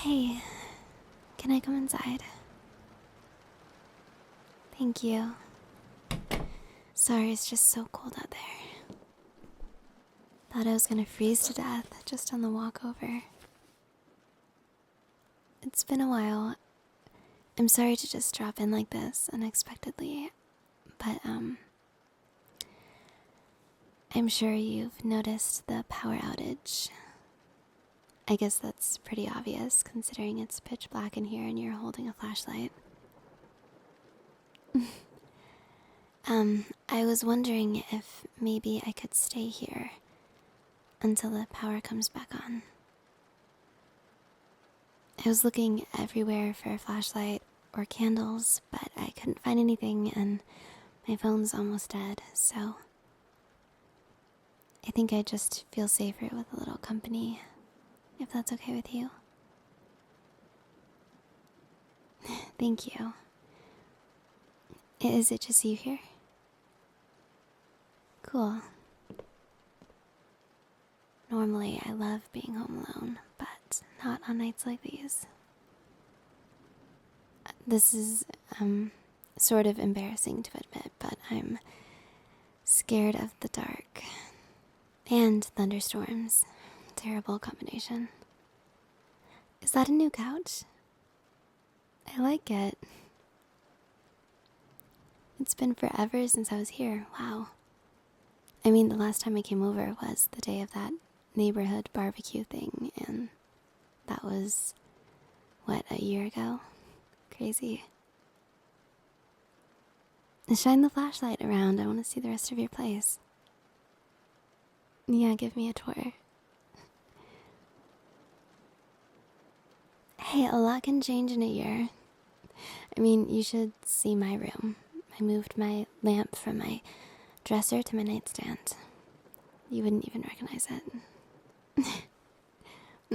Hey, can I come inside? Thank you. Sorry, it's just so cold out there. Thought I was gonna freeze to death just on the walk over. It's been a while. I'm sorry to just drop in like this unexpectedly, but I'm sure you've noticed the power outage. I guess that's pretty obvious considering it's pitch black in here and you're holding a flashlight. I was wondering if maybe I could stay here until the power comes back on. I was looking everywhere for a flashlight or candles, but I couldn't find anything and my phone's almost dead, so I think I just feel safer with a little company, if that's okay with you. Thank you. Is it just you here? Cool. Normally, I love being home alone, but not on nights like these. This is, sort of embarrassing to admit, but I'm scared of the dark. And thunderstorms. Terrible combination. Is that a new couch? I like it. It's been forever since I was here. Wow. I mean, the last time I came over was the day of that neighborhood barbecue thing, and that was, what, a year ago? Crazy. Shine the flashlight around. I want to see the rest of your place. Yeah, give me a tour. Hey, a lot can change in a year. I mean, you should see my room. I moved my lamp from my dresser to my nightstand. You wouldn't even recognize it.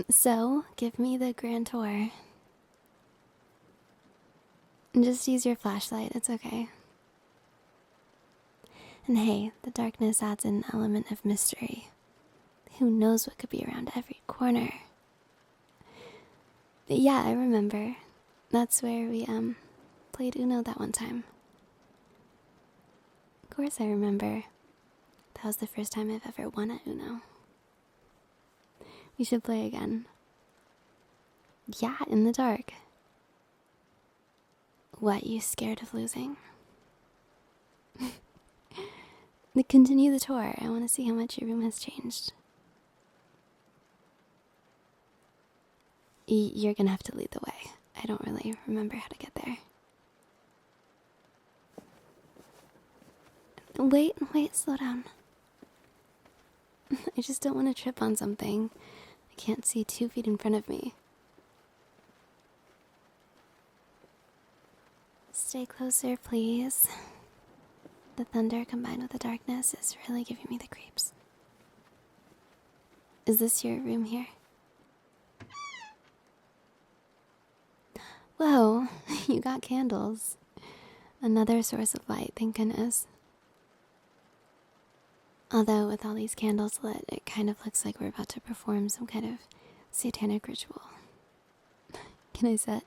So, give me the grand tour. Just use your flashlight, it's okay. And hey, the darkness adds an element of mystery. Who knows what could be around every corner? But yeah, I remember. That's where we, played Uno that one time. Of course I remember. That was the first time I've ever won at Uno. We should play again. Yeah, in the dark. What, you scared of losing? Continue the tour. I want to see how much your room has changed. You're gonna have to lead the way. I don't really remember how to get there. Wait, slow down. I just don't want to trip on something. I can't see 2 feet in front of me. Stay closer, please. The thunder combined with the darkness is really giving me the creeps. Is this your room here? Whoa, you got candles. Another source of light, thank goodness. Although with all these candles lit, it kind of looks like we're about to perform some kind of satanic ritual. Can I sit?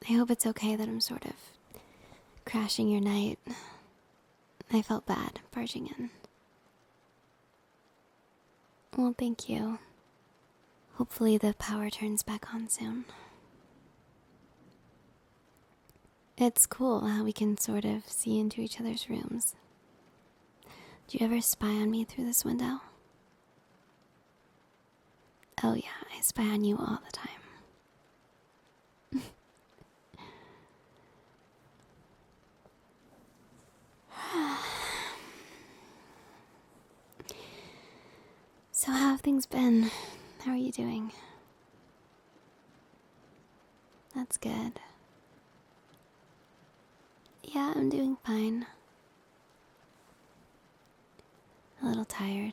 I hope it's okay that I'm sort of crashing your night. I felt bad barging in. Well, thank you. Hopefully the power turns back on soon. It's cool how we can sort of see into each other's rooms. Do you ever spy on me through this window? Oh yeah, I spy on you all the time. So how have things been? How are you doing? That's good. Yeah, I'm doing fine. A little tired.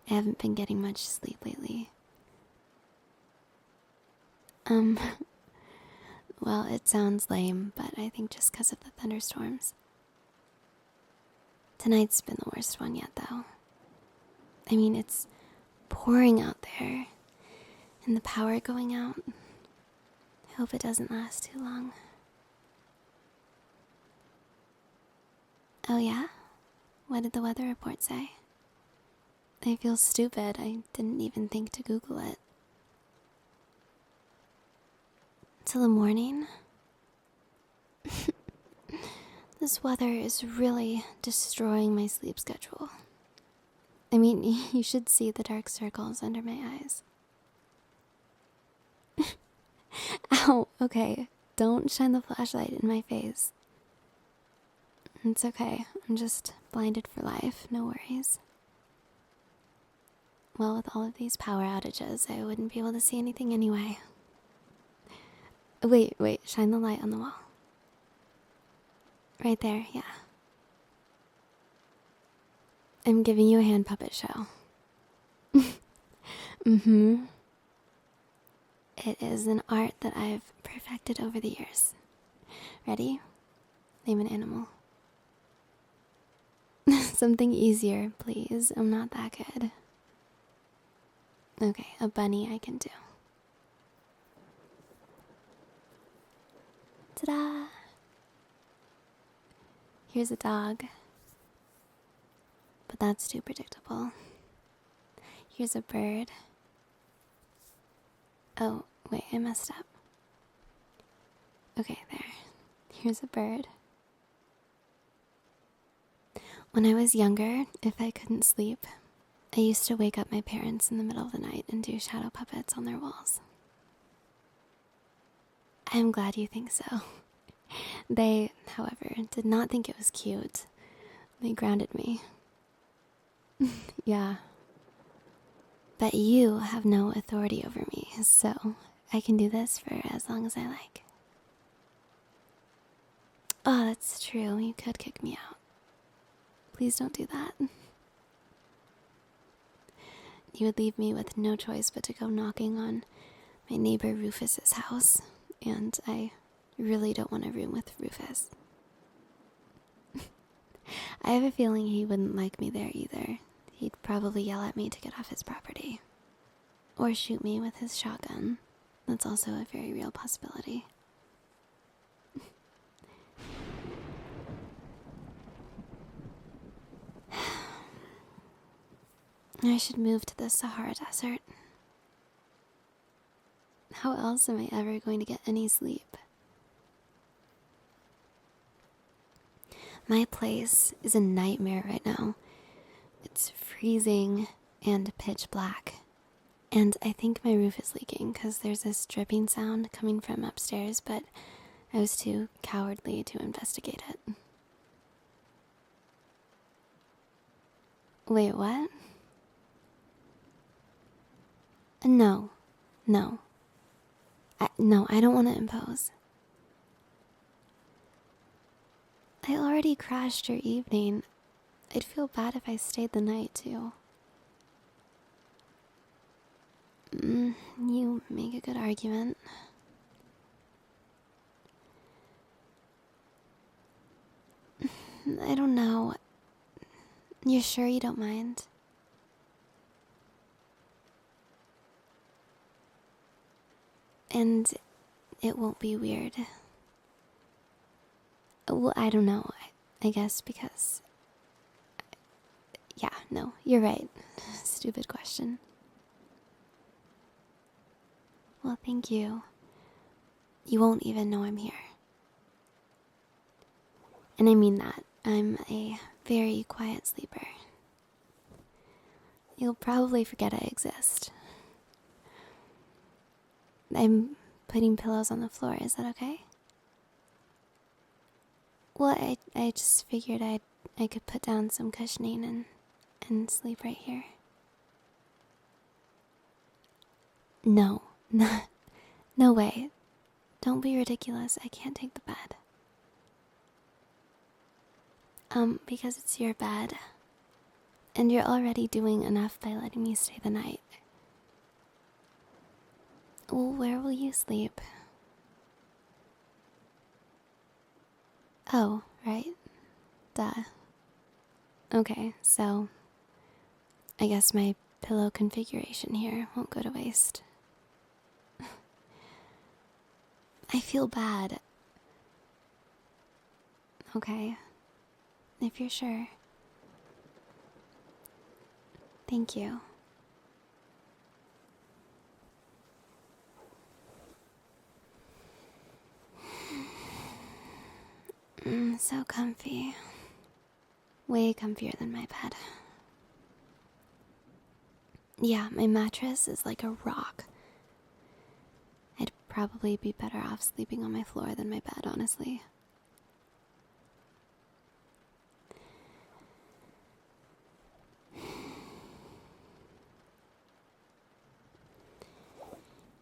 I haven't been getting much sleep lately. Well, it sounds lame, but I think just because of the thunderstorms. Tonight's been the worst one yet, though. I mean, it's pouring out there and the power going out. I hope it doesn't last too long. Oh yeah? What did the weather report say? I feel stupid. I didn't even think to Google it. Till the morning? This weather is really destroying my sleep schedule. I mean, you should see the dark circles under my eyes. Ow, okay. Don't shine the flashlight in my face. It's okay. I'm just blinded for life. No worries. Well, with all of these power outages, I wouldn't be able to see anything anyway. Wait, shine the light on the wall. Right there, yeah. I'm giving you a hand puppet show. Mm-hmm. It is an art that I've perfected over the years. Ready? Name an animal. Something easier, please. I'm not that good. Okay, a bunny I can do. Ta-da! Here's a dog. But that's too predictable. Here's a bird. Oh, wait, I messed up. Okay, there. Here's a bird. When I was younger, if I couldn't sleep, I used to wake up my parents in the middle of the night and do shadow puppets on their walls. I'm glad you think so. They, however, did not think it was cute. They grounded me. Yeah. But you have no authority over me, so I can do this for as long as I like. Oh, that's true. You could kick me out. Please don't do that. You would leave me with no choice but to go knocking on my neighbor Rufus's house, and I really don't want a room with Rufus. I have a feeling he wouldn't like me there either. He'd probably yell at me to get off his property. Or shoot me with his shotgun. That's also a very real possibility. I should move to the Sahara Desert. How else am I ever going to get any sleep? My place is a nightmare right now. It's freezing and pitch black. And I think my roof is leaking because there's this dripping sound coming from upstairs, but I was too cowardly to investigate it. Wait, what? No. I don't want to impose. I already crashed your evening. I'd feel bad if I stayed the night, too. You make a good argument. I don't know. You're sure you don't mind? And it won't be weird. Well, I don't know. I guess because... Yeah, no, you're right. Stupid question. Well, thank you. You won't even know I'm here. And I mean that. I'm a very quiet sleeper. You'll probably forget I exist. I'm putting pillows on the floor. Is that okay? Well, I just figured I could put down some cushioning and sleep right here. No, no way. Don't be ridiculous. I can't take the bed. Because it's your bed. And you're already doing enough by letting me stay the night. Well, where will you sleep? Oh, right. Duh. Okay, so I guess my pillow configuration here won't go to waste. I feel bad. Okay, if you're sure. Thank you. So comfy. Way comfier than my bed. Yeah, my mattress is like a rock. I'd probably be better off sleeping on my floor than my bed, honestly.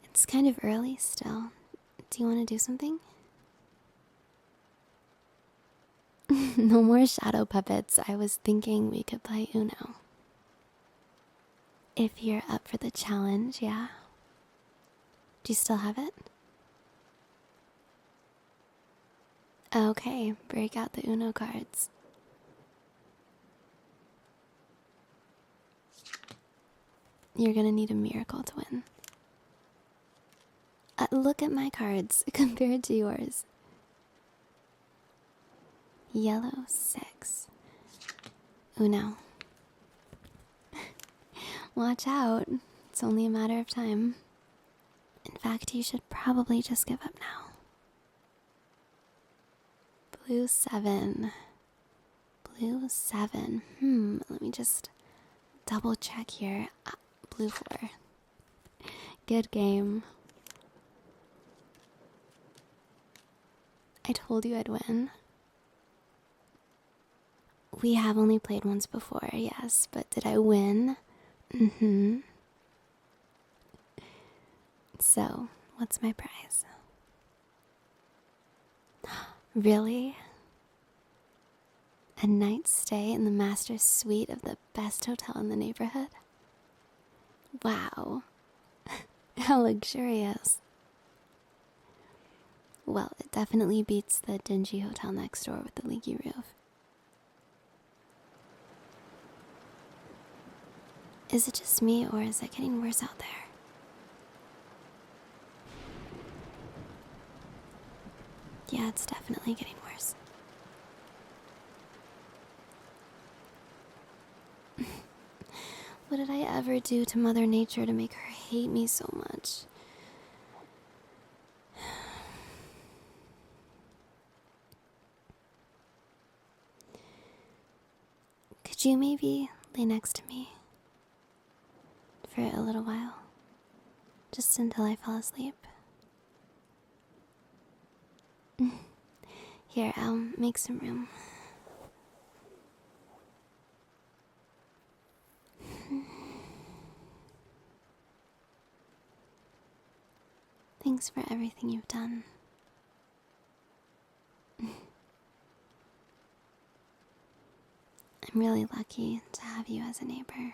It's kind of early still. Do you want to do something? No more shadow puppets. I was thinking we could play Uno. If you're up for the challenge, yeah. Do you still have it? Okay, break out the Uno cards. You're gonna need a miracle to win. Look at my cards compared to yours. Yellow 6. Uno. Watch out. It's only a matter of time. In fact, you should probably just give up now. Blue 7. Blue 7. Let me just double check here. Blue 4. Good game. I told you I'd win. We have only played once before, yes, but did I win? Mm-hmm. So, what's my prize? Really? A night's stay in the master suite of the best hotel in the neighborhood? Wow. How luxurious. Well, it definitely beats the dingy hotel next door with the leaky roof. Is it just me, or is it getting worse out there? Yeah, it's definitely getting worse. What did I ever do to Mother Nature to make her hate me so much? Could you maybe lay next to me for a little while? Just until I fall asleep. Here, I'll make some room. Thanks for everything you've done. I'm really lucky to have you as a neighbor.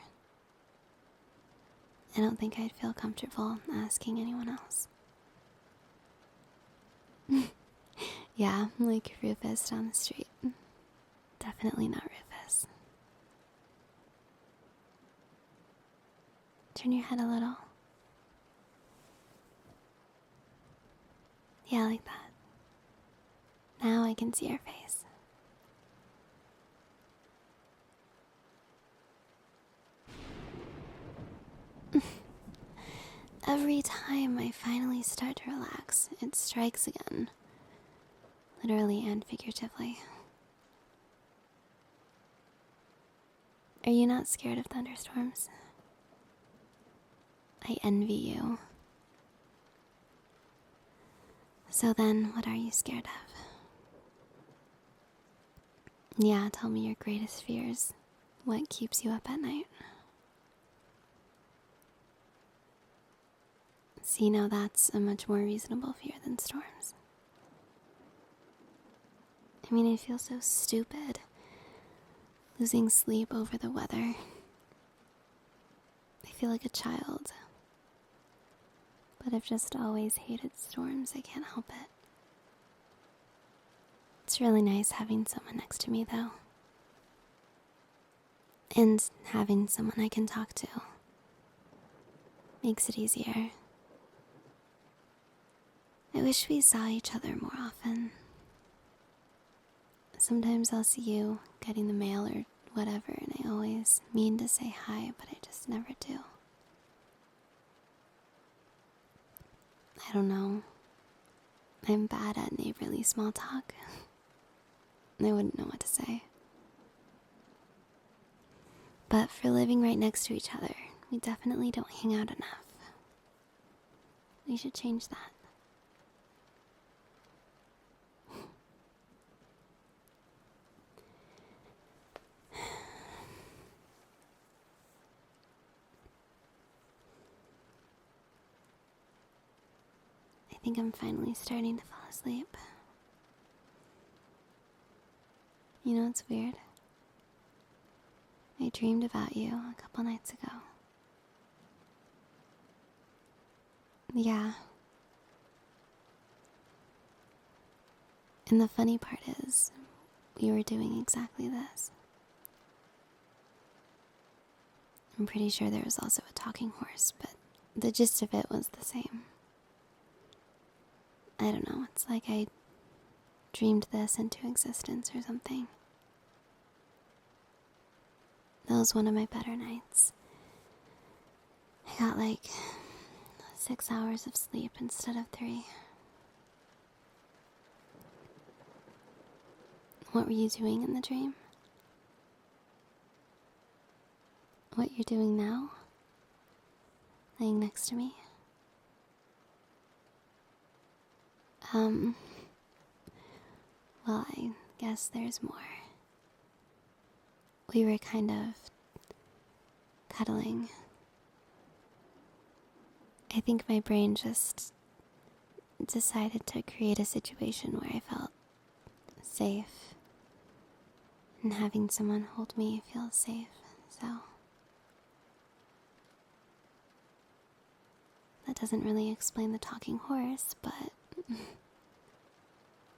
I don't think I'd feel comfortable asking anyone else. Yeah, like Rufus down the street. Definitely not Rufus. Turn your head a little. Yeah, like that. Now I can see your face. Every time I finally start to relax, it strikes again. Literally and figuratively. Are you not scared of thunderstorms? I envy you. So then, what are you scared of? Yeah, tell me your greatest fears. What keeps you up at night? See, now that's a much more reasonable fear than storms. I mean, I feel so stupid. Losing sleep over the weather. I feel like a child. But I've just always hated storms. I can't help it. It's really nice having someone next to me, though. And having someone I can talk to. makes it easier. I wish we saw each other more often. Sometimes I'll see you getting the mail or whatever, and I always mean to say hi, but I just never do. I don't know. I'm bad at neighborly small talk. I wouldn't know what to say. But for living right next to each other, we definitely don't hang out enough. We should change that. I think I'm finally starting to fall asleep. You know, it's weird. I dreamed about you a couple nights ago. Yeah. And the funny part is, we were doing exactly this. I'm pretty sure there was also a talking horse, but the gist of it was the same. I don't know, it's like I dreamed this into existence or something. That was one of my better nights. I got like 6 hours of sleep instead of 3. What were you doing in the dream? What you're doing now? Laying next to me? Well, I guess there's more. We were kind of cuddling. I think my brain just decided to create a situation where I felt safe. And having someone hold me feels safe, so that doesn't really explain the talking horse, but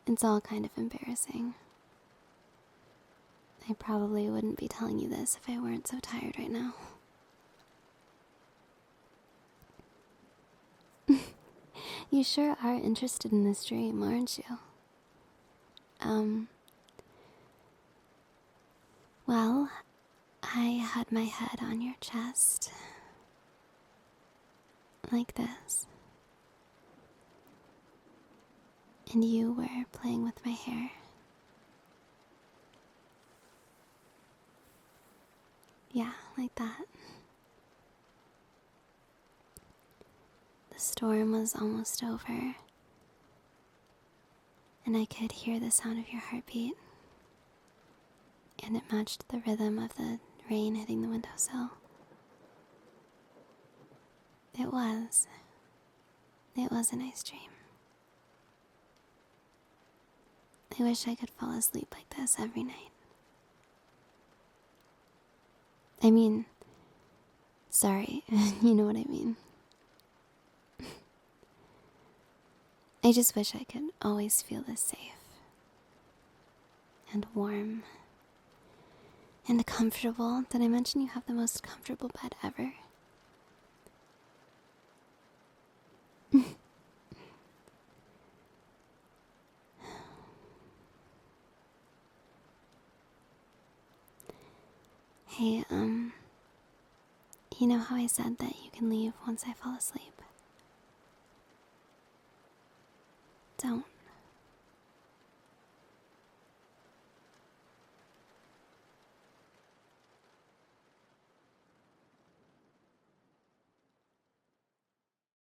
it's all kind of embarrassing. I probably wouldn't be telling you this if I weren't so tired right now. You sure are interested in this dream, aren't you? Well, I had my head on your chest. Like this. And you were playing with my hair. Yeah, like that. The storm was almost over, and I could hear the sound of your heartbeat, and it matched the rhythm of the rain hitting the windowsill. It was a nice dream. I wish I could fall asleep like this every night. I mean, sorry, you know what I mean. I just wish I could always feel this safe and warm and comfortable. Did I mention you have the most comfortable bed ever? Hey, you know how I said that you can leave once I fall asleep? Don't.